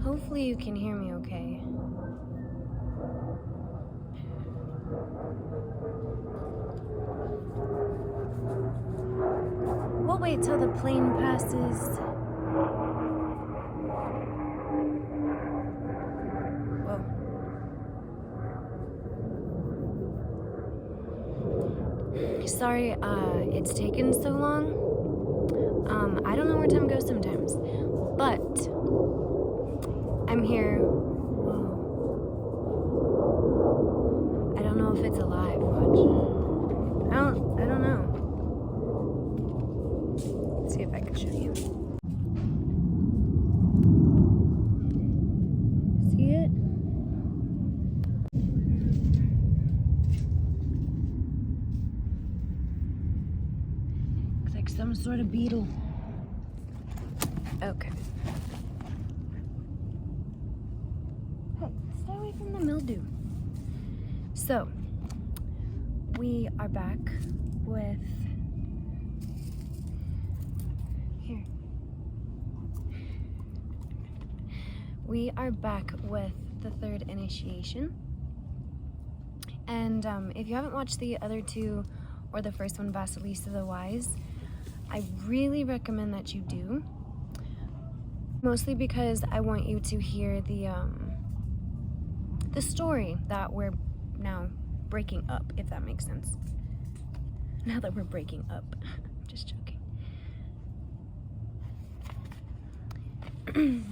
Hopefully you can hear me okay. We'll wait till the plane passes. Whoa. Sorry, it's taken so long. I don't know where time goes sometimes, but I'm here. Whoa. I don't know if it's alive. Watch. I don't know. Let's see if I can show you. See it? Looks like some sort of beetle. Okay. Hey, stay away from the mildew. So, we are back with... Here. We are back with the third initiation. And if you haven't watched the other two, or the first one, Vasilisa the Wise, I really recommend that you do. Mostly because I want you to hear the story that we're now breaking up, if that makes sense. Now that we're breaking up. Just joking.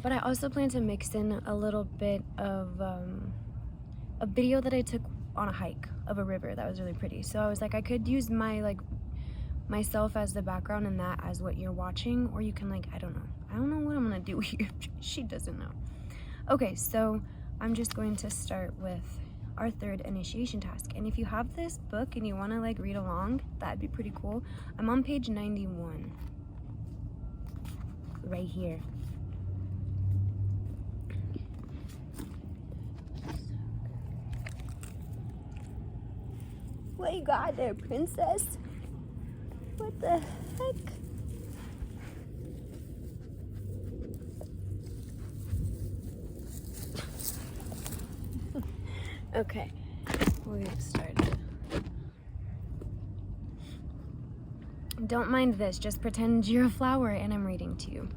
But I also plan to mix in a little bit of a video that I took on a hike of a river that was really pretty. So I was like, I could use my myself as the background and that as what you're watching, or you can I don't know what I'm gonna do here. She doesn't know. Okay, so I'm just going to start with our third initiation task. And if you have this book and you want to read along, that'd be pretty cool. I'm on page 91 right here. What you got there, princess? What the heck? Okay, we'll get started. Don't mind this, just pretend you're a flower and I'm reading to you.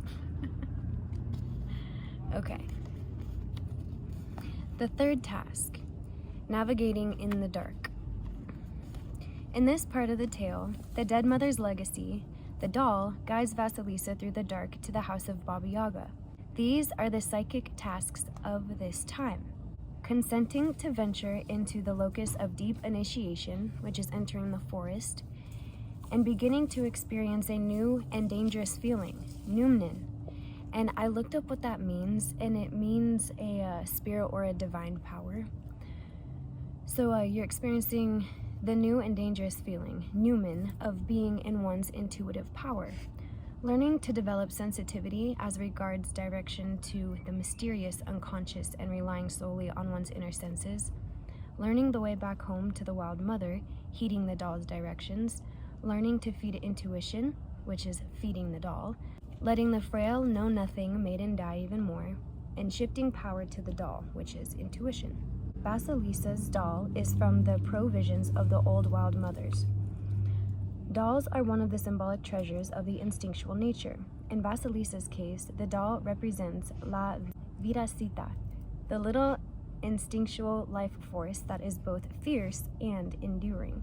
Okay. The third task, navigating in the dark. In this part of the tale, the dead mother's legacy, the doll guides Vasilisa through the dark to the house of Baba Yaga. These are the psychic tasks of this time. Consenting to venture into the locus of deep initiation, which is entering the forest, and beginning to experience a new and dangerous feeling, Numnin. And I looked up what that means, and it means a spirit or a divine power. So you're experiencing the new and dangerous feeling, Numen, of being in one's intuitive power. Learning to develop sensitivity as regards direction to the mysterious unconscious and relying solely on one's inner senses. Learning the way back home to the wild mother, heeding the doll's directions. Learning to feed intuition, which is feeding the doll. Letting the frail know nothing maiden die even more. And shifting power to the doll, which is intuition. Vasilisa's doll is from the provisions of the old wild mothers. Dolls are one of the symbolic treasures of the instinctual nature. In Vasilisa's case, the doll represents La Viracita, the little instinctual life force that is both fierce and enduring.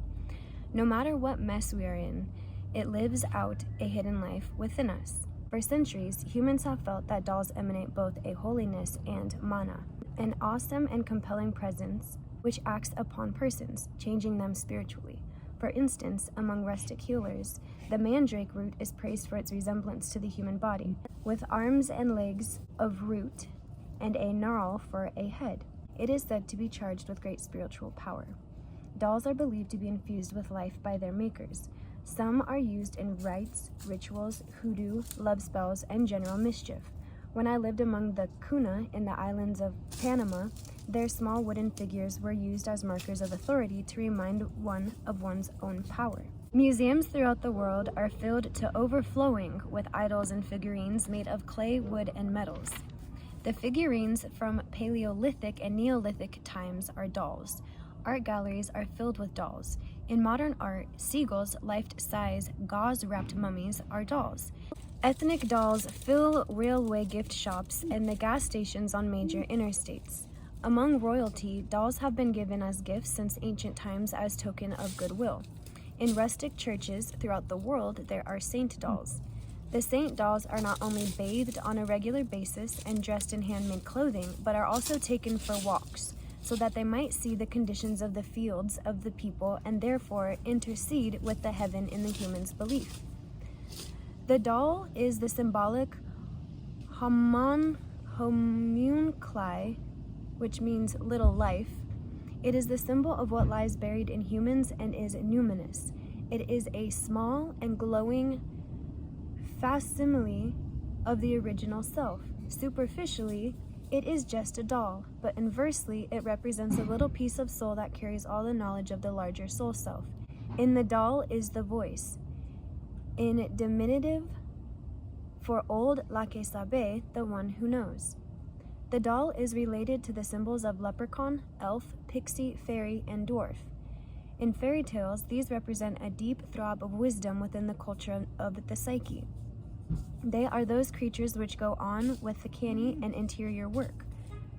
No matter what mess we are in, it lives out a hidden life within us. For centuries, humans have felt that dolls emanate both a holiness and mana, an awesome and compelling presence which acts upon persons, changing them spiritually. For instance, among rustic healers, the mandrake root is praised for its resemblance to the human body, with arms and legs of root and a gnarl for a head. It is said to be charged with great spiritual power. Dolls are believed to be infused with life by their makers. Some are used in rites, rituals, hoodoo, love spells, and general mischief. When I lived among the Cuna in the islands of Panama, their small wooden figures were used as markers of authority to remind one of one's own power. Museums throughout the world are filled to overflowing with idols and figurines made of clay, wood, and metals. The figurines from Paleolithic and Neolithic times are dolls. Art galleries are filled with dolls. In modern art, seagulls, life-size, gauze-wrapped mummies are dolls. Ethnic dolls fill railway gift shops and the gas stations on major interstates. Among royalty, dolls have been given as gifts since ancient times as token of goodwill. In rustic churches throughout the world, there are saint dolls. The saint dolls are not only bathed on a regular basis and dressed in handmade clothing, but are also taken for walks, so that they might see the conditions of the fields of the people and therefore intercede with the heaven in the human's belief. The doll is the symbolic homunculi, which means little life. It is the symbol of what lies buried in humans and is numinous. It is a small and glowing facsimile of the original self. Superficially, it is just a doll, but inversely, it represents a little piece of soul that carries all the knowledge of the larger soul self. In the doll is the voice. In diminutive, for old la que sabe, the one who knows. The doll is related to the symbols of leprechaun, elf, pixie, fairy, and dwarf. In fairy tales, these represent a deep throb of wisdom within the culture of the psyche. They are those creatures which go on with the canny and interior work,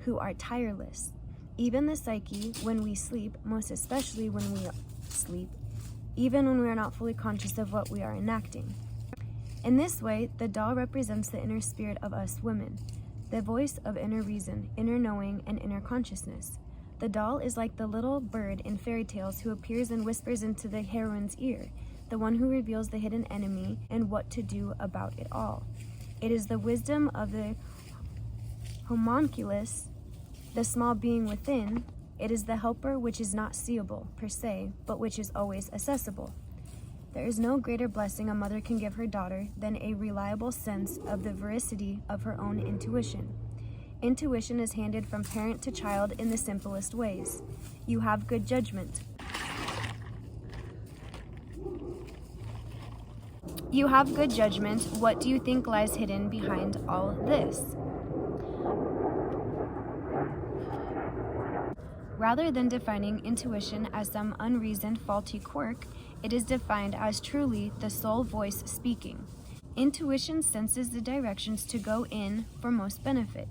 who are tireless. Even the psyche, when we sleep, most especially when we sleep, even when we are not fully conscious of what we are enacting. In this way, the doll represents the inner spirit of us women, the voice of inner reason, inner knowing, and inner consciousness. The doll is like the little bird in fairy tales who appears and whispers into the heroine's ear, the one who reveals the hidden enemy and what to do about it all. It is the wisdom of the homunculus, the small being within. It is the helper which is not seeable, per se, but which is always accessible. There is no greater blessing a mother can give her daughter than a reliable sense of the veracity of her own intuition. Intuition is handed from parent to child in the simplest ways. You have good judgment. You have good judgment. What do you think lies hidden behind all this? Rather than defining intuition as some unreasoned, faulty quirk, it is defined as truly the soul voice speaking. Intuition senses the directions to go in for most benefit.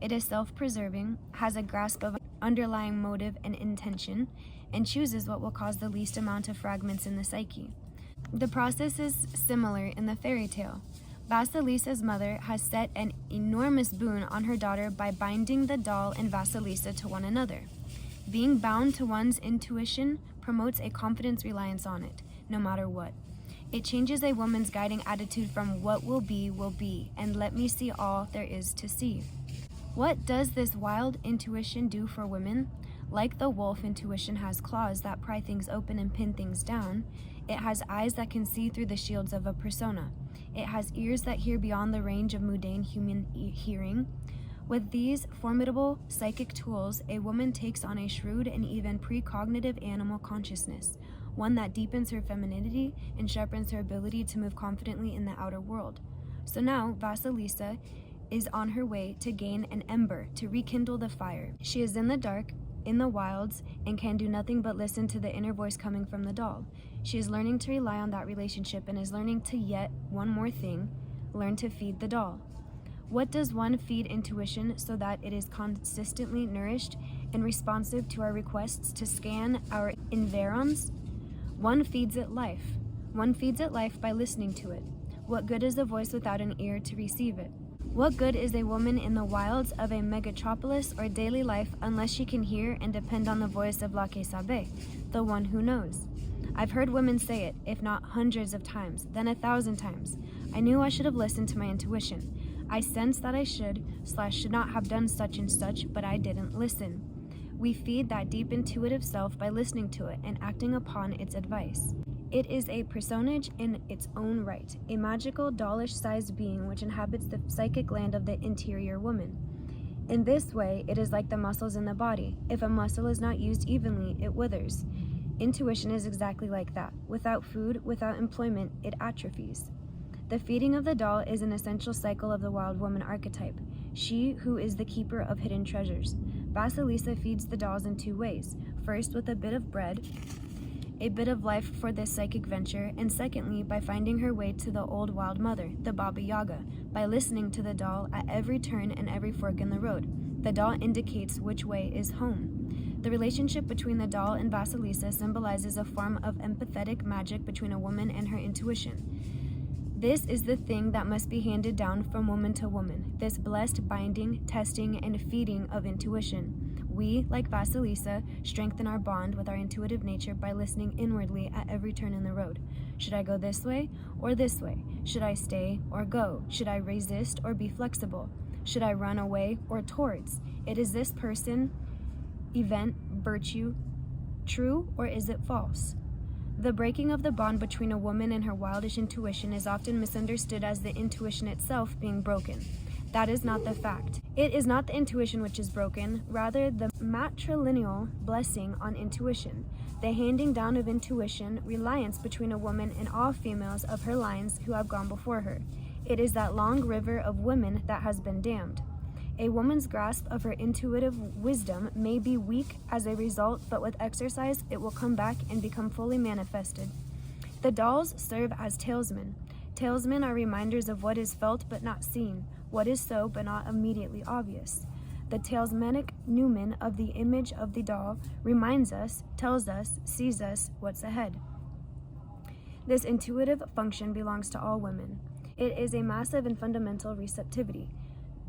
It is self-preserving, has a grasp of underlying motive and intention, and chooses what will cause the least amount of fragments in the psyche. The process is similar in the fairy tale. Vasilisa's mother has set an enormous boon on her daughter by binding the doll and Vasilisa to one another. Being bound to one's intuition promotes a confidence reliance on it, no matter what. It changes a woman's guiding attitude from what will be, and let me see all there is to see. What does this wild intuition do for women? Like the wolf, intuition has claws that pry things open and pin things down. It has eyes that can see through the shields of a persona. It has ears that hear beyond the range of mundane human hearing. With these formidable psychic tools, a woman takes on a shrewd and even precognitive animal consciousness, one that deepens her femininity and sharpens her ability to move confidently in the outer world. So now, Vasilisa is on her way to gain an ember to rekindle the fire. She is in the dark, in the wilds, and can do nothing but listen to the inner voice coming from the doll. She is learning to rely on that relationship and is learning to yet one more thing, learn to feed the doll. What does one feed intuition so that it is consistently nourished and responsive to our requests to scan our environs? One feeds it life. One feeds it life by listening to it. What good is a voice without an ear to receive it? What good is a woman in the wilds of a megatropolis or daily life unless she can hear and depend on the voice of La Que Sabe, the one who knows? I've heard women say it, if not hundreds of times, then 1,000 times. I knew I should have listened to my intuition. I sensed that I should not have done such and such, but I didn't listen. We feed that deep intuitive self by listening to it and acting upon its advice. It is a personage in its own right, a magical, dollish-sized being which inhabits the psychic land of the interior woman. In this way, it is like the muscles in the body. If a muscle is not used evenly, it withers. Intuition is exactly like that. Without food, without employment, it atrophies. The feeding of the doll is an essential cycle of the wild woman archetype, she who is the keeper of hidden treasures. Vasilisa feeds the dolls in two ways. First, with a bit of bread, a bit of life for this psychic venture, and secondly, by finding her way to the old wild mother, the Baba Yaga, by listening to the doll at every turn and every fork in the road. The doll indicates which way is home. The relationship between the doll and Vasilisa symbolizes a form of empathetic magic between a woman and her intuition. This is the thing that must be handed down from woman to woman, this blessed binding, testing, and feeding of intuition. We, like Vasilisa, strengthen our bond with our intuitive nature by listening inwardly at every turn in the road. Should I go this way or this way? Should I stay or go? Should I resist or be flexible? Should I run away or towards? It is this person, event, virtue, true, or is it false? The breaking of the bond between a woman and her wildish intuition is often misunderstood as the intuition itself being broken. That is not the fact. It is not the intuition which is broken, rather the matrilineal blessing on intuition, the handing down of intuition, reliance between a woman and all females of her lines who have gone before her. It is that long river of women that has been dammed. A woman's grasp of her intuitive wisdom may be weak as a result, but with exercise it will come back and become fully manifested. The dolls serve as talesmen. Talesmen are reminders of what is felt but not seen, what is so but not immediately obvious. The talismanic numen of the image of the doll reminds us, tells us, sees us what's ahead. This intuitive function belongs to all women. It is a massive and fundamental receptivity.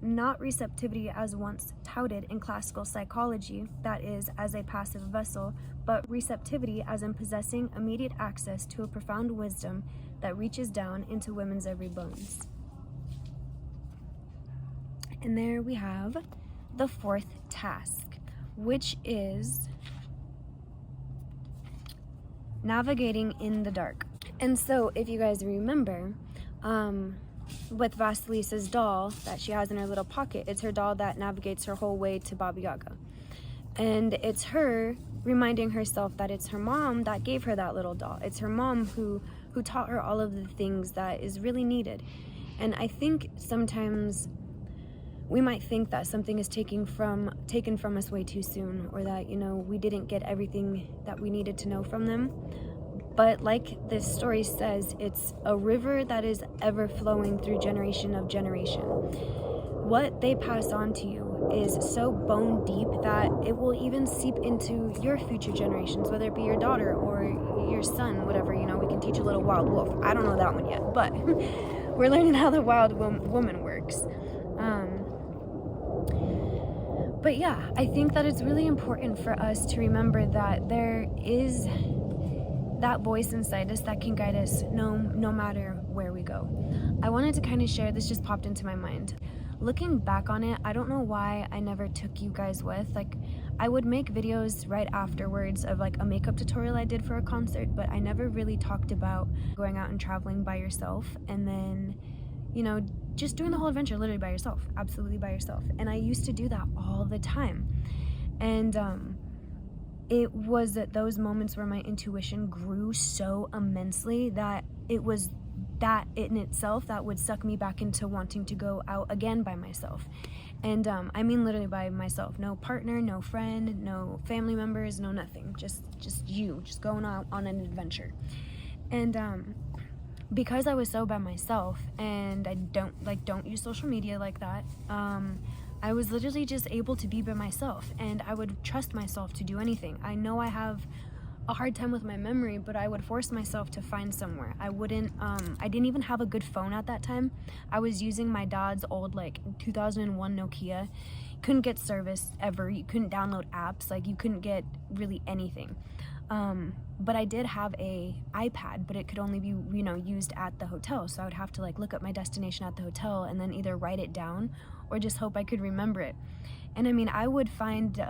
Not receptivity as once touted in classical psychology, that is, as a passive vessel, but receptivity as in possessing immediate access to a profound wisdom that reaches down into women's every bones. And there we have the fourth task, which is navigating in the dark. And so, if you guys remember, with Vasilisa's doll that she has in her little pocket, it's her doll that navigates her whole way to Baba Yaga. And it's her reminding herself that it's her mom that gave her that little doll. It's her mom who taught her all of the things that is really needed. And I think sometimes we might think that something is taken from us way too soon, or that, we didn't get everything that we needed to know from them. But like this story says, it's a river that is ever flowing through generation of generation. What they pass on to you is so bone deep that it will even seep into your future generations, whether it be your daughter or your son, whatever. We can teach a little wild wolf. I don't know that one yet, but we're learning how the wild woman works. But yeah, I think that it's really important for us to remember that there is that voice inside us that can guide us no matter where we go. I wanted to kind of share, this just popped into my mind. Looking back on it, I don't know why I never took you guys with. I would make videos right afterwards of a makeup tutorial I did for a concert, but I never really talked about going out and traveling by yourself, and then just doing the whole adventure literally by yourself, absolutely by yourself. And I used to do that all the time. And it was at those moments where my intuition grew so immensely that it was that in itself that would suck me back into wanting to go out again by myself. And I mean literally by myself. No partner, no friend, no family members, no nothing. Just going out on an adventure. And because I was so by myself, and I don't use social media like that, I was literally just able to be by myself, and I would trust myself to do anything. I know I have a hard time with my memory, but I would force myself to find somewhere. I didn't even have a good phone at that time. I was using my dad's old 2001 Nokia. Couldn't get service ever. You couldn't download apps. You couldn't get really anything. But I did have a iPad, but it could only be, used at the hotel. So I would have to look up my destination at the hotel and then either write it down or just hope I could remember it. And I mean, I would find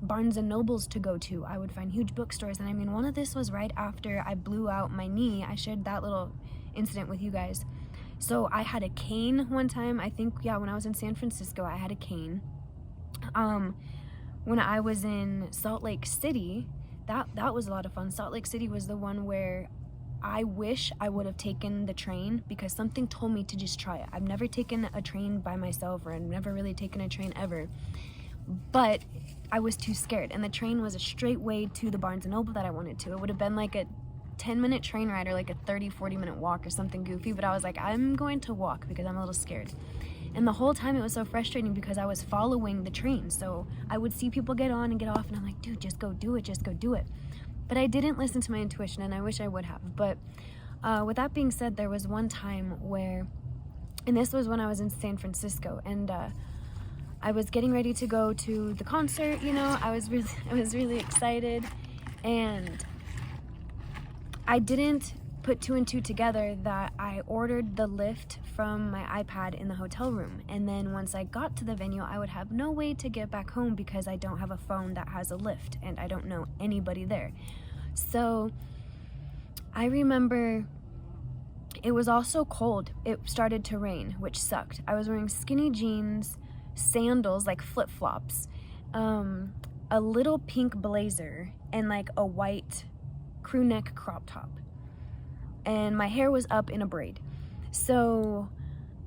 Barnes and Nobles to go to. I would find huge bookstores. And I mean, one of this was right after I blew out my knee. I shared that little incident with you guys. So I had a cane one time. I think, yeah, when I was in San Francisco, I had a cane. When I was in Salt Lake City, that was a lot of fun. Salt Lake City was the one where I wish I would have taken the train, because something told me to just try it. I've never taken a train by myself, or I've never really taken a train ever, but I was too scared. And the train was a straight way to the Barnes & Noble that I wanted to. It would have been like a 10-minute train ride or like a 30-40-minute walk or something goofy, but I was like, I'm going to walk because I'm a little scared. And the whole time it was so frustrating because I was following the train. So I would see people get on and get off, and I'm like, dude, just go do it, just go do it. But I didn't listen to my intuition, and I wish I would have. But with that being said, there was one time where, and this was when I was in San Francisco, and I was getting ready to go to the concert, you know, I was really excited, and I didn't put two and two together that I ordered the lift from my iPad in the hotel room. And then once I got to the venue, I would have no way to get back home because I don't have a phone that has a lift and I don't know anybody there. So I remember it was also cold. It started to rain, which sucked. I was wearing skinny jeans, sandals, like flip-flops, a little pink blazer, and like a white crew neck crop top. And my hair was up in a braid. So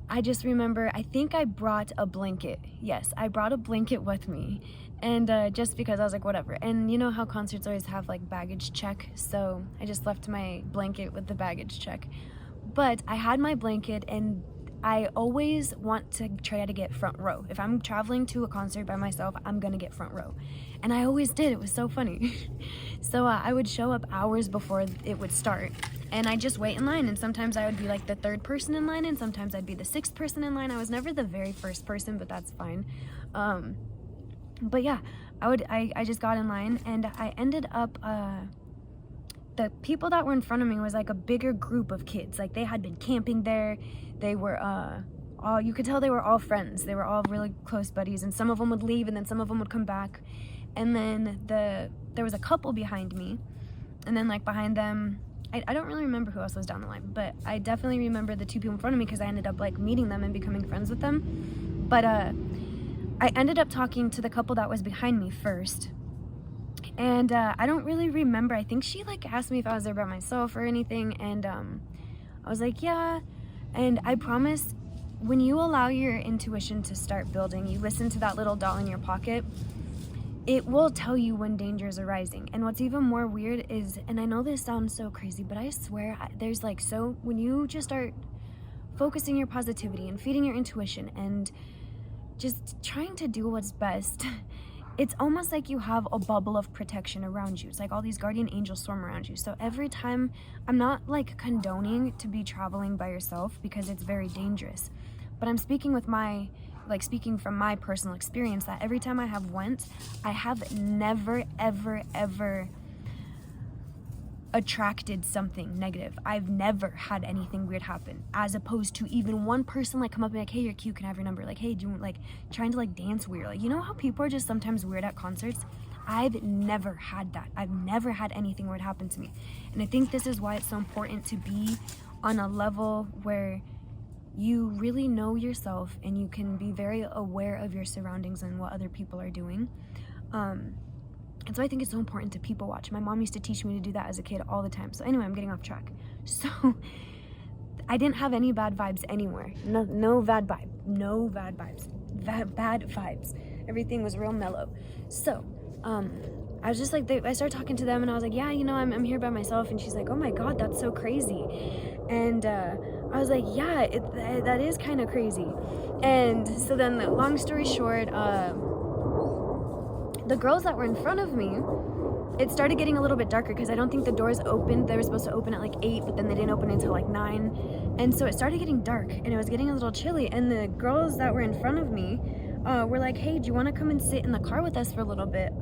I just remember, I think I brought a blanket. Yes, I brought a blanket with me. And just because I was like, whatever. And you know how concerts always have like baggage check? So I just left my blanket with the baggage check. But I had my blanket, and I always want to try to get front row. If I'm traveling to a concert by myself, I'm gonna get front row. And I always did. It was so funny. So I would show up hours before it would start, and I'd just wait in line. And sometimes I would be like the third person in line, and sometimes I'd be the sixth person in line. I was never the very first person, but that's fine. But yeah, I just got in line, and I ended up, the people that were in front of me was like a bigger group of kids. Like they had been camping there. They were all, you could tell they were all friends. They were all really close buddies, and some of them would leave and then some of them would come back. And then there was a couple behind me, and then like behind them, I don't really remember who else was down the line, but I definitely remember the two people in front of me because I ended up like meeting them and becoming friends with them. But I ended up talking to the couple that was behind me first. And I don't really remember. I think she like asked me if I was there by myself or anything, and I was like, yeah. And I promise, when you allow your intuition to start building, you listen to that little doll in your pocket, it will tell you when danger is arising. And what's even more weird is, and I know this sounds so crazy, but I swear there's like, so when you just start focusing your positivity and feeding your intuition and just trying to do what's best, it's almost like you have a bubble of protection around you. It's like all these guardian angels swarm around you. So every time, I'm not like condoning to be traveling by yourself because it's very dangerous, but I'm speaking from my personal experience that every time I have went, I have never, ever, ever attracted something negative. I've never had anything weird happen, as opposed to even one person like come up and be like, hey, you're cute, can I have your number? Like, hey, do you like trying to like dance weird? Like, you know how people are just sometimes weird at concerts? I've never had that. I've never had anything weird happen to me. And I think this is why it's so important to be on a level where you really know yourself and you can be very aware of your surroundings and what other people are doing. And so I think it's so important to people watch. My mom used to teach me to do that as a kid all the time. So anyway, I'm getting off track. So I didn't have any bad vibes anywhere. No bad vibe. No bad vibes. Bad vibes. Everything was real mellow. So I was just like, I started talking to them, and I was like, yeah, you know, I'm here by myself. And she's like, oh my God, that's so crazy. And I was like, yeah, that is kind of crazy. And so then, long story short, the girls that were in front of me, it started getting a little bit darker because I don't think the doors opened. They were supposed to open at like 8, but then they didn't open until like 9. And so it started getting dark, and it was getting a little chilly. And the girls that were in front of me were like, hey, do you want to come and sit in the car with us for a little bit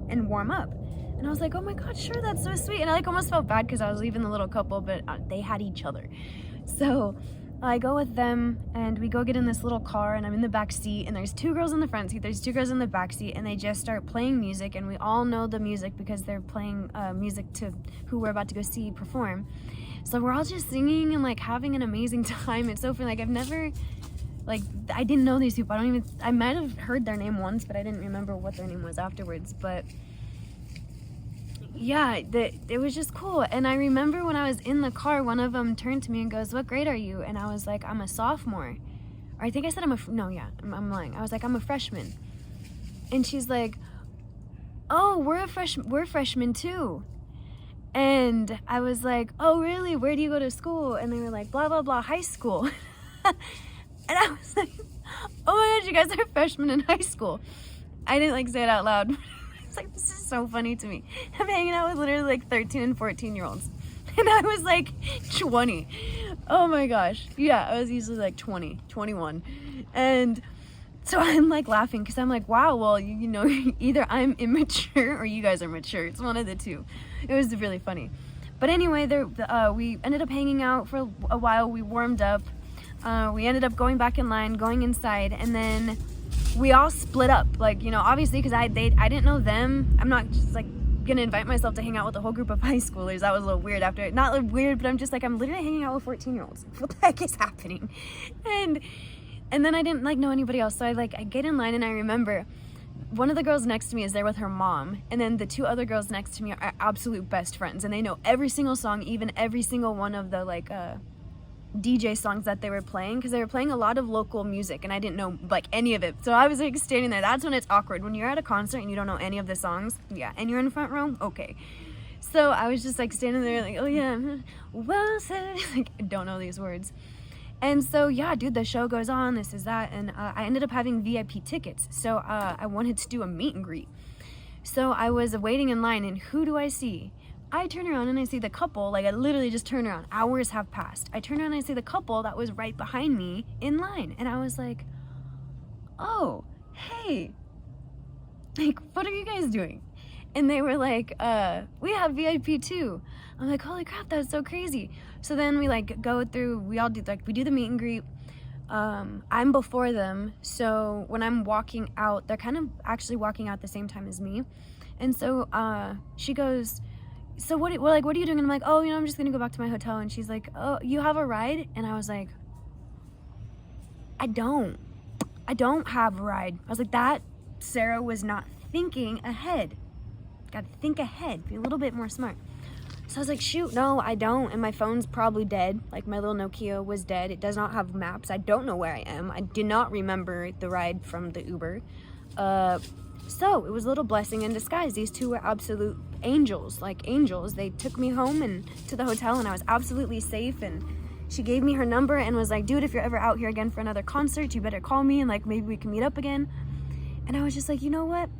and warm up? And I was like, oh my God, sure, that's so sweet. And I like almost felt bad because I was leaving the little couple, but they had each other. So I go with them, and we go get in this little car, and I'm in the back seat, and there's 2 girls in the front seat, there's 2 girls in the back seat, and they just start playing music, and we all know the music because they're playing music to who we're about to go see perform. So we're all just singing and like having an amazing time. It's so fun. Like I've never, like I didn't know these people. I might have heard their name once, but I didn't remember what their name was afterwards. But yeah, it was just cool. And I remember when I was in the car, one of them turned to me and goes, "What grade are you?" And I was like, "I'm a sophomore." Or I think I said I'm lying. I was like, "I'm a freshman." And she's like, "Oh, we're freshmen too." And I was like, "Oh, really? Where do you go to school?" And they were like, "Blah, blah, blah, high school." And I was like, "Oh my gosh, you guys are freshmen in high school." I didn't like say it out loud. It's like, this is so funny to me. I'm hanging out with literally like 13 and 14-year-olds. And I was like 20. Oh my gosh. Yeah, I was usually like 20, 21. And so I'm like laughing because I'm like, wow, well, you know, either I'm immature or you guys are mature. It's one of the two. It was really funny. But anyway, we ended up hanging out for a while. We warmed up. We ended up going back in line, going inside, and then we all split up. Like, you know, obviously because I didn't know them. I'm not just like gonna invite myself to hang out with a whole group of high schoolers. That was a little weird after. Not like weird, but I'm just like, I'm literally hanging out with 14-year-olds. What the heck is happening? And then I didn't like know anybody else. So I get in line, and I remember one of the girls next to me is there with her mom, and then the 2 other girls next to me are absolute best friends, and they know every single song, even every single one of the like DJ songs that they were playing, because they were playing a lot of local music, and I didn't know like any of it. So I was like standing there. That's when it's awkward, when you're at a concert and you don't know any of the songs. Yeah, and you're in the front row. Okay. So I was just like standing there like, oh yeah, well said. Like, I don't know these words. And so, yeah, dude, the show goes on, this is that, and I ended up having VIP tickets, so I wanted to do a meet and greet. So I was waiting in line, and who do I see? I turn around and I see the couple, like I literally just turn around, hours have passed. I turn around and I see the couple that was right behind me in line, and I was like, oh, hey, like, what are you guys doing? And they were like, we have VIP too. I'm like, holy crap, that's so crazy. So then we like go through, we do the meet and greet. I'm before them, so when I'm walking out, they're kind of actually walking out at the same time as me. And so she goes, so what are you doing? And I'm like, oh, you know, I'm just gonna go back to my hotel. And she's like, oh, you have a ride? And I was like, I don't have a ride. I was like, that Sarah was not thinking ahead. Gotta think ahead, be a little bit more smart. So I was like, shoot, no, I don't. And my phone's probably dead. Like, my little Nokia was dead. It does not have maps. I don't know where I am. I do not remember the ride from the Uber. So it was a little blessing in disguise. These 2 were absolute angels, like angels. They took me home and to the hotel, and I was absolutely safe. And she gave me her number and was like, dude, if you're ever out here again for another concert, you better call me, and like maybe we can meet up again. And I was just like, you know what?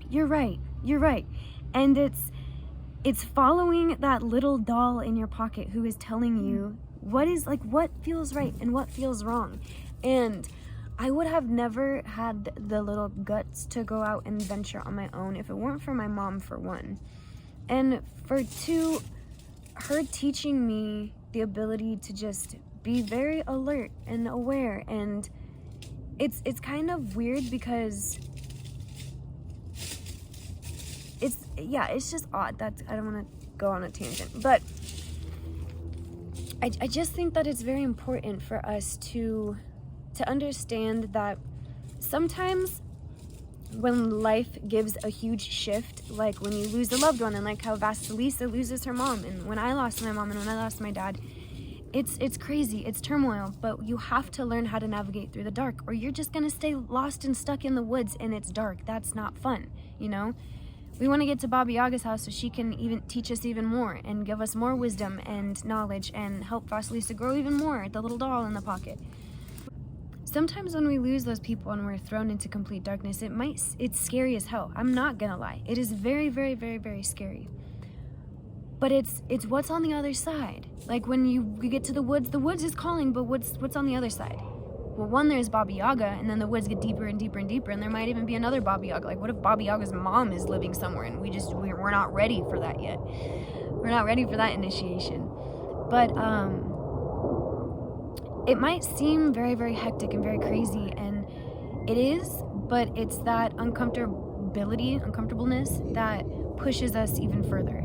You're right. And it's following that little doll in your pocket who is telling you what feels right and what feels wrong. And I would have never had the little guts to go out and venture on my own if it weren't for my mom, for one. And for 2, her teaching me the ability to just be very alert and aware. And it's kind of weird because it's just odd. I don't want to go on a tangent, but I just think that it's very important for us to understand that sometimes when life gives a huge shift, like when you lose a loved one, and like how Vasilisa loses her mom, and when I lost my mom and when I lost my dad, it's crazy, it's turmoil, but you have to learn how to navigate through the dark, or you're just gonna stay lost and stuck in the woods and it's dark. That's not fun, you know? We want to get to Baba Yaga's house so she can even teach us even more and give us more wisdom and knowledge and help Vasilisa grow even more, the little doll in the pocket. Sometimes when we lose those people and we're thrown into complete darkness, it's scary as hell. I'm not gonna lie. It is very, very, very, very scary. But it's what's on the other side. Like when you get to the woods is calling, but what's on the other side? Well, one, there's Baba Yaga, and then the woods get deeper and deeper and deeper, and there might even be another Baba Yaga. Like, what if Baba Yaga's mom is living somewhere, and we're not ready for that yet? We're not ready for that initiation. But It might seem very, very hectic and very crazy, and it is, but it's that uncomfortableness that pushes us even further.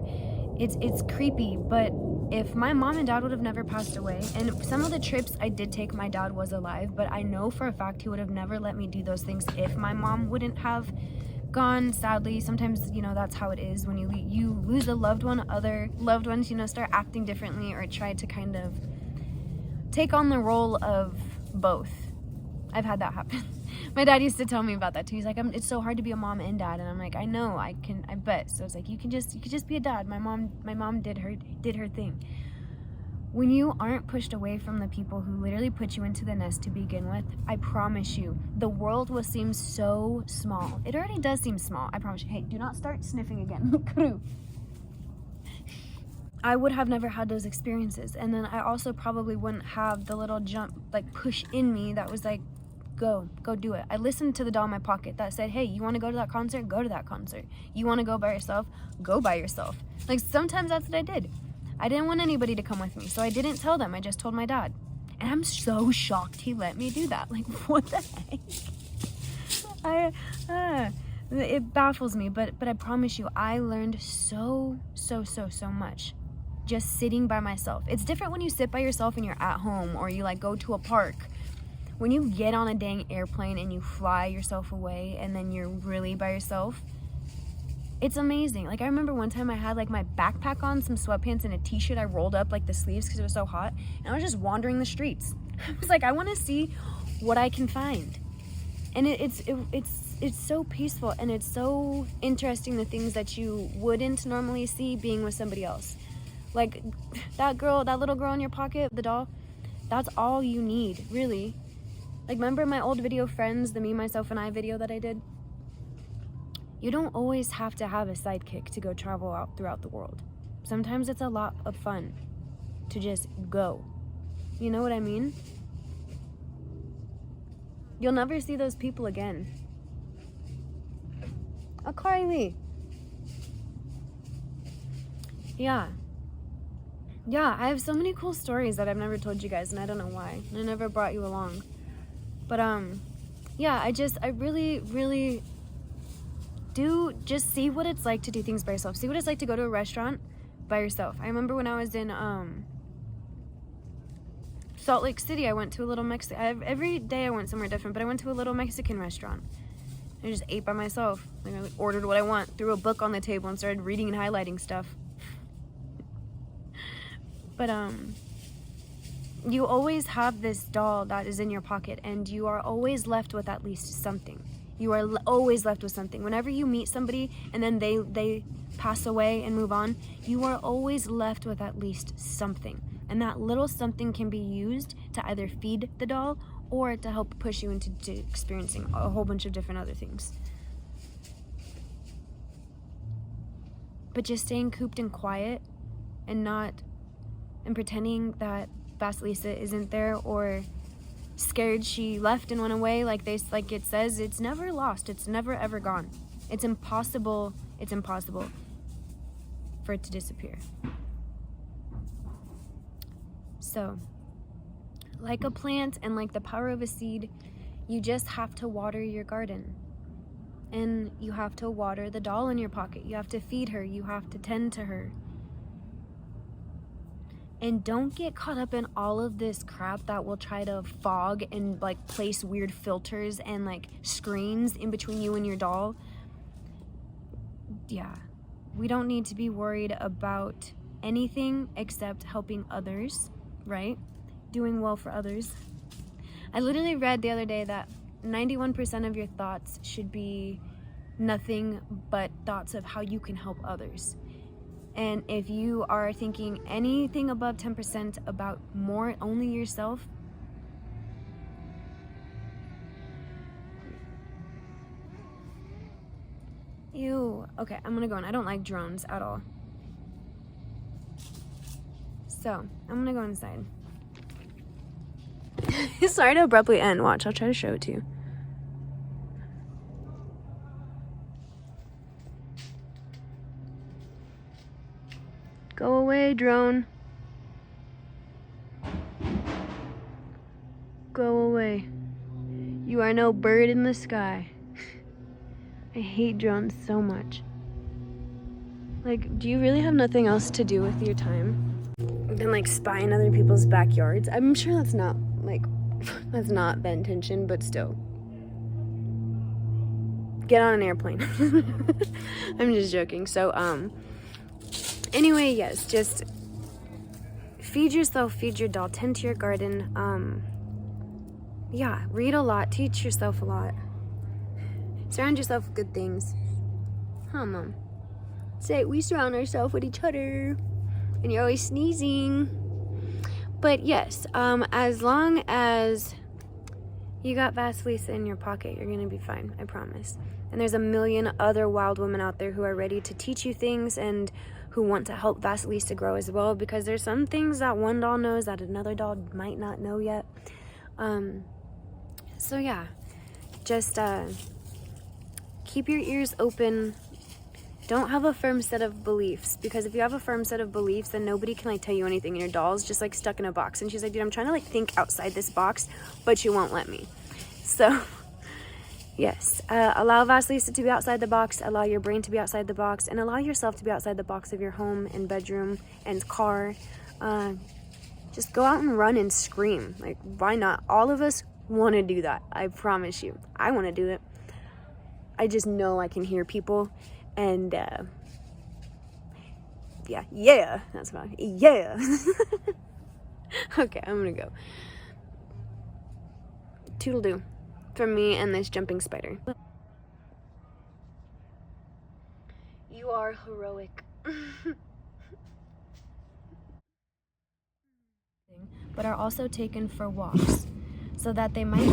It's creepy, but if my mom and dad would have never passed away, and some of the trips I did take, my dad was alive, but I know for a fact he would have never let me do those things if my mom wouldn't have gone. Sadly, sometimes, that's how it is when you lose a loved one. Other loved ones, start acting differently or try to kind of take on the role of both. I've had that happen. My dad used to tell me about that too. He's like, it's so hard to be a mom and dad, and I'm like, I know, I bet. So it's like, you could just be a dad. My mom did her thing. When you aren't pushed away from the people who literally put you into the nest to begin with, I promise you, the world will seem so small. It already does seem small. I promise you. Hey, do not start sniffing again. I would have never had those experiences, and then I also probably wouldn't have the little jump, like push in me that was like, go do it. I listened to the doll in my pocket that said, hey, you want to go to that concert? Go to that concert. You want to go by yourself? Go by yourself. Like, sometimes that's what I did. I didn't want anybody to come with me, so I didn't tell them. I just told my dad. And I'm so shocked he let me do that. Like, what the heck? It baffles me, but I promise you, I learned so much just sitting by myself. It's different when you sit by yourself and you're at home, or you like go to a park. When you get on a dang airplane and you fly yourself away and then you're really by yourself, it's amazing. Like, I remember one time I had like my backpack on, some sweatpants, and a t-shirt. I rolled up like the sleeves because it was so hot, and I was just wandering the streets. I was like, I want to see what I can find. And it's so peaceful, and it's so interesting, the things that you wouldn't normally see being with somebody else. Like that little girl in your pocket, the doll, that's all you need, really. Like, remember my old video Friends, the Me, Myself, and I video that I did? You don't always have to have a sidekick to go travel out throughout the world. Sometimes it's a lot of fun to just go. You know what I mean? You'll never see those people again. Oh, Carly. Yeah, I have so many cool stories that I've never told you guys, and I don't know why. I never brought you along. But, yeah, I really, really do just see what it's like to do things by yourself. See what it's like to go to a restaurant by yourself. I remember when I was in, Salt Lake City, I went to a little every day I went somewhere different, but I went to a little Mexican restaurant. I just ate by myself. Like, I ordered what I want, threw a book on the table, and started reading and highlighting stuff. But, you always have this doll that is in your pocket, and you are always left with at least something. You are always left with something. Whenever you meet somebody and then they pass away and move on, you are always left with at least something. And that little something can be used to either feed the doll or to help push you into experiencing a whole bunch of different other things. But just staying cooped and quiet and pretending that Vasilisa isn't there, or scared she left and went away, like it says, it's never lost. It's never ever gone. It's impossible for it to disappear. So, like a plant and like the power of a seed, you just have to water your garden. And you have to water the doll in your pocket. You have to feed her. You have to tend to her. And don't get caught up in all of this crap that will try to fog and like place weird filters and like screens in between you and your doll. Yeah, we don't need to be worried about anything except helping others, right? Doing well for others. I literally read the other day that 91% of your thoughts should be nothing but thoughts of how you can help others. And if you are thinking anything above 10% about more only yourself, ew. Okay, I'm gonna go in. I don't like drones at all. So, I'm gonna go inside. Sorry to abruptly end. Watch, I'll try to show it to you. Go away, drone. Go away. You are no bird in the sky. I hate drones so much. Like, do you really have nothing else to do with your time than like spy in other people's backyards? I'm sure that's not like, that's not the intention, but still. Get on an airplane. I'm just joking. So, anyway, yes, just feed yourself, feed your doll, tend to your garden. Yeah, read a lot, teach yourself a lot. Surround yourself with good things. Huh, Mom? Say, we surround ourselves with each other. And you're always sneezing. But yes, as long as you got Vasilisa in your pocket, you're gonna be fine, I promise. And there's a million other wild women out there who are ready to teach you things and who want to help Vasilisa grow as well, because there's some things that one doll knows that another doll might not know yet. So yeah, just keep your ears open. Don't have a firm set of beliefs, because if you have a firm set of beliefs, then nobody can like tell you anything, and your doll's just like stuck in a box. And she's like, dude, I'm trying to like think outside this box, but you won't let me. So yes, allow Vasilisa to be outside the box, allow your brain to be outside the box, and allow yourself to be outside the box of your home and bedroom and car. Just go out and run and scream. Like, why not? All of us want to do that. I promise you. I want to do it. I just know I can hear people, and yeah, that's about it. Yeah. Okay, I'm gonna go. Toodle-doo from me and this jumping spider. You are heroic. But are also taken for walks so that they might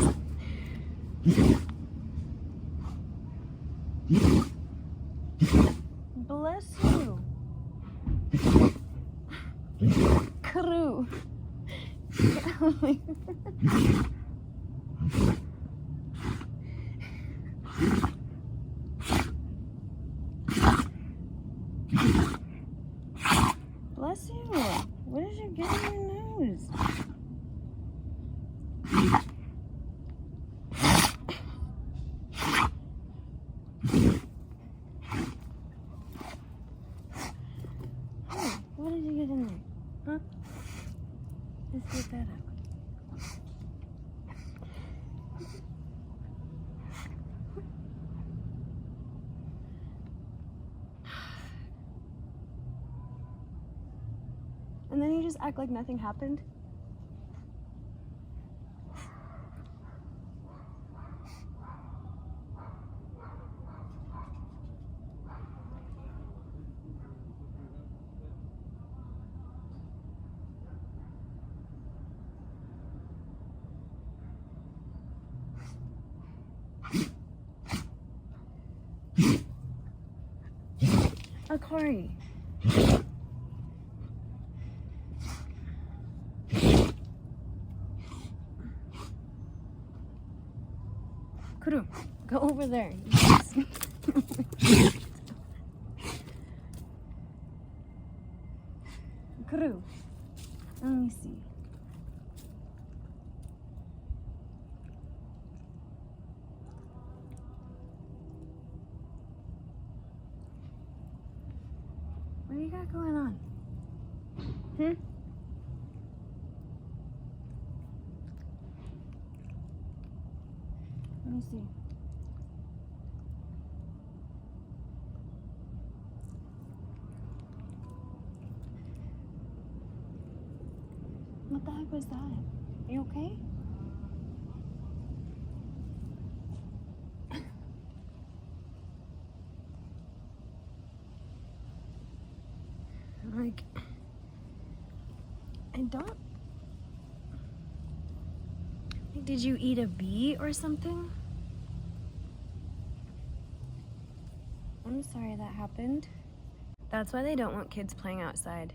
bless you. Crew. Bless you. What did you get in your nose? What did you get in there? Huh? Let's get that up. And then you just act like nothing happened? Akari. Kuru, go over there. Kuru, let me see. What do you got going on? Hmm? Let me see. What the heck was that? Are you okay? Like, I don't... Did you eat a bee or something? I'm sorry that happened. That's why they don't want kids playing outside.